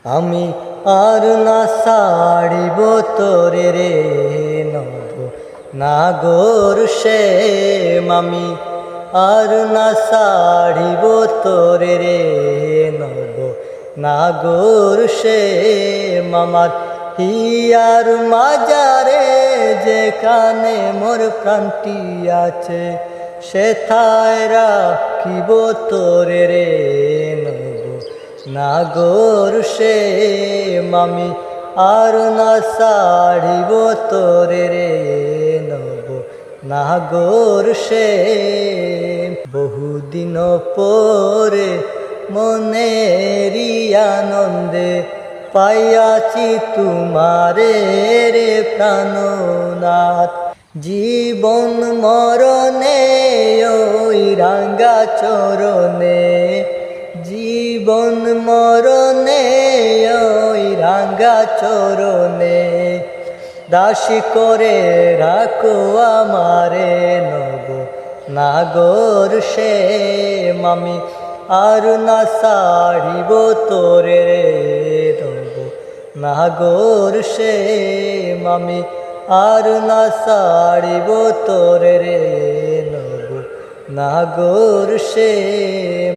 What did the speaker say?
আমি আর না ছাড়িব তোরে রে নব নাগর শ্যাম, আমি আর না ছাড়িব তোরে রে নব নাগর শ্যাম। আমার হিয়ার মাজারে যেখানে মোর প্রাণটি আছে, সেথায় রাখিব তোরে রে নব নাগর শ্যাম। আমি আর না ছাড়িব তোরে রে নব নাগর শ্যাম। বহুদিন পরে মনেরি আনন্দে পাইয়াছি তোমারে রে প্রাণনাথ। জীবন মরণে ওই রাঙ্গা চরণে, জীবন মরণে ওই রাঙ্গা চরণে, দাসী করে রাখো আমারে নব নাগর শ্যাম। আমি আর না ছাড়িব তোরে রে নব নাগর শ্যাম। আমি আর না ছাড়িব তোরে রে নব নাগর শ্যাম।